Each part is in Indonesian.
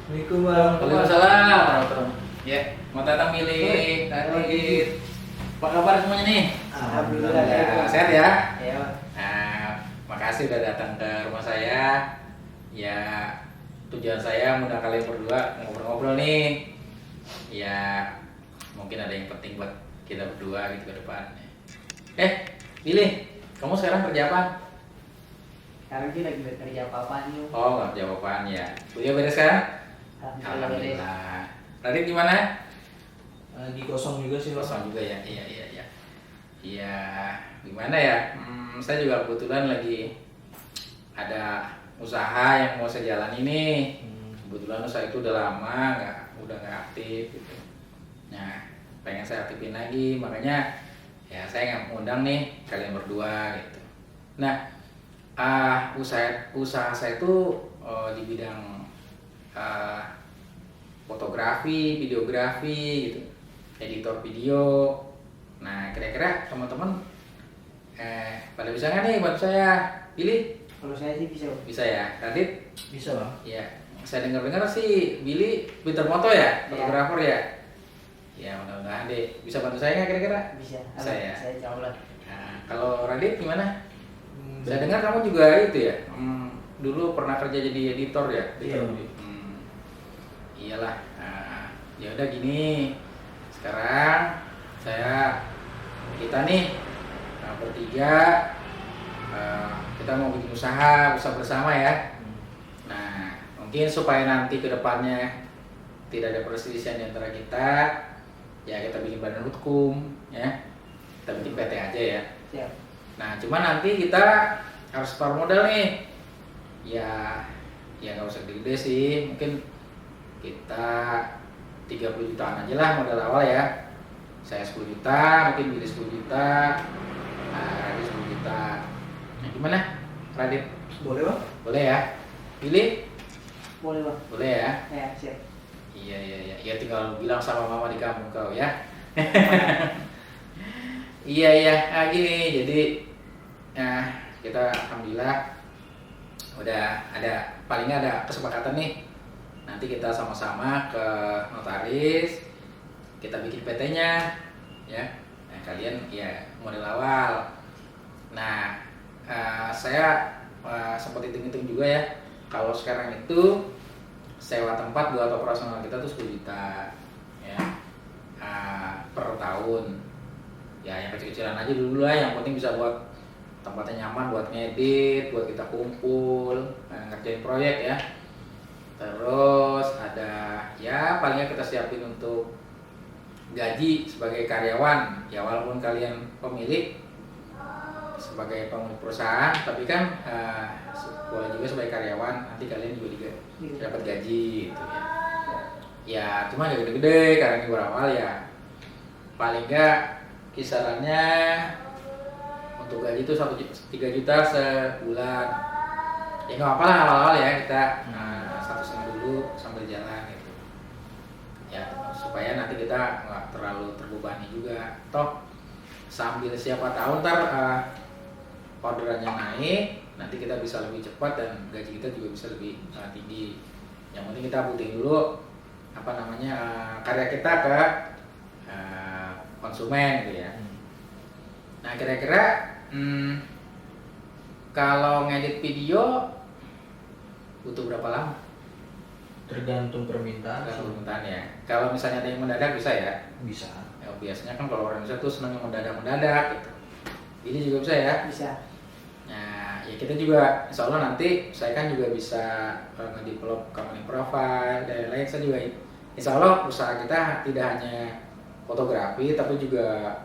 Assalamualaikum warahmatullahi Waalaikumsalam warahmatullahi. Ya, mau datang milih Radit. Apa kabar semuanya nih? Alhamdulillah. Ya, sehat ya? Ya. Nah, makasih udah datang ke rumah saya. Ya, tujuan saya mudah kalian berdua ngobrol-ngobrol nih. Ya, mungkin ada yang penting buat kita berdua gitu ke depan. Billy, kamu sekarang kerja apa? Sekarang sih lagi bekerja apa-apaan yuk? Oh, nggak kerja apa-apaan ya. Kuliah beres kan? Alhamdulillah beres. Alhamdulillah. Radit gimana? Lagi kosong juga sih, Pak. Kosong juga ya, iya. Iya, gimana ya? Saya juga kebetulan lagi ada usaha yang mau saya jalan ini. Kebetulan usaha itu udah lama udah nggak aktif gitu. Nah, pengen saya aktifin lagi, makanya ya saya nggak ngundang nih kalian berdua gitu. Nah, usaha saya itu di bidang fotografi, videografi gitu, editor video. Nah, kira-kira teman-teman pada bisa nggak nih buat saya pilih? Kalau saya sih bisa. Bisa ya, Radit? Bisa, Bang. Ya, saya dengar-dengar sih Billy pinter foto ya, fotografer ya. Ya, mudah-mudahan deh bisa bantu saya nggak kira-kira? Bisa. Bisa ya. Saya jauh lah. Nah, kalau Radit gimana? Saya dengar kamu juga itu ya, dulu pernah kerja jadi editor ya? Iya. Iyalah. Nah, ya udah gini. Sekarang kita nih bertiga, kita mau bikin usaha bersama ya. Nah, mungkin supaya nanti ke depannya tidak ada perselisihan di antara kita, ya kita bikin badan hukum ya. Kita bikin PT aja ya. Siap. Nah, cuman nanti kita harus setor modal nih. Ya nggak usah gede sih, mungkin kita 30 jutaan aja lah modal awal ya. Saya 10 juta, mungkin Billy 10 juta, Radit 10 juta. Nah, gimana Radit? Boleh, Bang? Boleh ya? Billy? Boleh bang. Boleh ya? Ya siap. Iya. Ya tinggal bilang sama mama di kampung kau ya. Iya. Nah, gini, jadi kita alhamdulillah udah paling nggak ada kesepakatan nih. Nanti kita sama-sama ke notaris, kita bikin PT-nya ya. Nah, kalian ya modal awal. Nah, saya sempat hitung-hitung juga ya. Kalau sekarang itu sewa tempat buat operasional kita tuh 10 juta ya, per tahun. Ya yang kecil-kecilan aja dulu lah, yang penting bisa buat tempatnya nyaman, buat ngedit, buat kita kumpul, ngerjain proyek ya. Terus ada ya palingnya kita siapin untuk gaji sebagai karyawan ya, walaupun kalian pemilik sebagai pemilik perusahaan, tapi kan boleh juga sebagai karyawan, nanti kalian juga dapat gaji gitu ya. Ya cuma gak gede-gede karena ini berawal ya, paling enggak kisarannya untuk gaji itu 3 juta sebulan. Ya nggak apa lah awal-awal ya, kita 1,5 dulu sambil jalan gitu. Ya supaya nanti kita nggak terlalu terbebani juga. Toh sambil siapa tahu ntar orderannya naik, nanti kita bisa lebih cepat dan gaji kita juga bisa lebih tinggi. Yang penting kita buktiin dulu karya kita ke konsumen gitu ya. Nah kira-kira kalau ngedit video butuh berapa lama? Tergantung permintaan. Ya. Kalau misalnya ada yang mendadak bisa ya? Bisa. Ya biasanya kan kalau orang Indonesia tuh senang yang mendadak gitu. Ini juga bisa ya? Bisa. Nah, ya kita juga insya Allah nanti saya kan juga bisa ngedevelop company profile dan lain. Saya juga insya Allah usaha kita tidak hanya fotografi tapi juga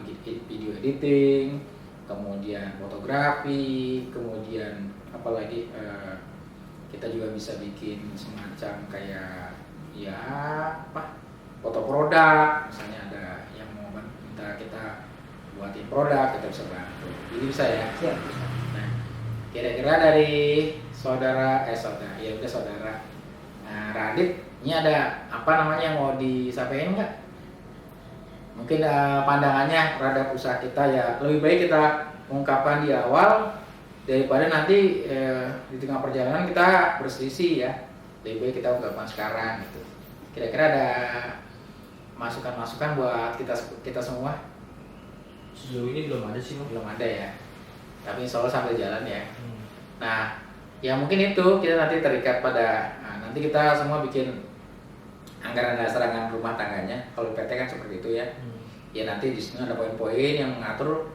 bikin video editing, kemudian fotografi, kemudian apalagi kita juga bisa bikin semacam kayak foto produk, misalnya ada yang mau minta kita buatin produk, kita bisa bantu. Ini bisa ya? Siap. Nah, kira-kira dari saudara. Nah, Radit, ini ada yang mau disampaikan nggak? Mungkin pandangannya terhadap usaha kita ya, lebih baik kita mengungkapkan di awal daripada nanti di tengah perjalanan kita berselisih ya. lebih baik kita melakukan sekarang gitu. Kira-kira ada masukan-masukan buat kita semua? Sejauh ini belum ada sih bang. Belum ada ya, tapi insya Allah sambil jalan ya. Hmm. Nah, ya mungkin itu kita nanti terikat pada nanti kita semua bikin anggaran dasar anggaran rumah tangganya. Kalau PT kan seperti itu ya. Ya nanti di sini ada poin-poin yang mengatur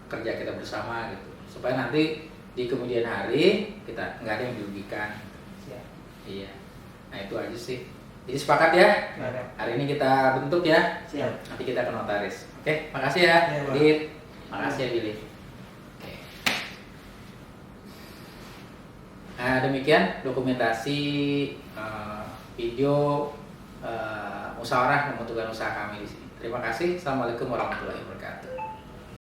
kerja kita bersama gitu, supaya nanti di kemudian hari kita nggak ada yang dirugikan. Siap. Iya. Nah itu aja sih. Jadi sepakat ya. Ada. Hari ini kita bentuk ya. Siap. Nanti kita ke notaris. Oke, makasih ya, Ya, Pak. Dit. Makasih ya, Billy. Oke. Nah, demikian dokumentasi video musyawarah pembentukan usaha kami di sini. Terima kasih. Assalamualaikum warahmatullahi wabarakatuh.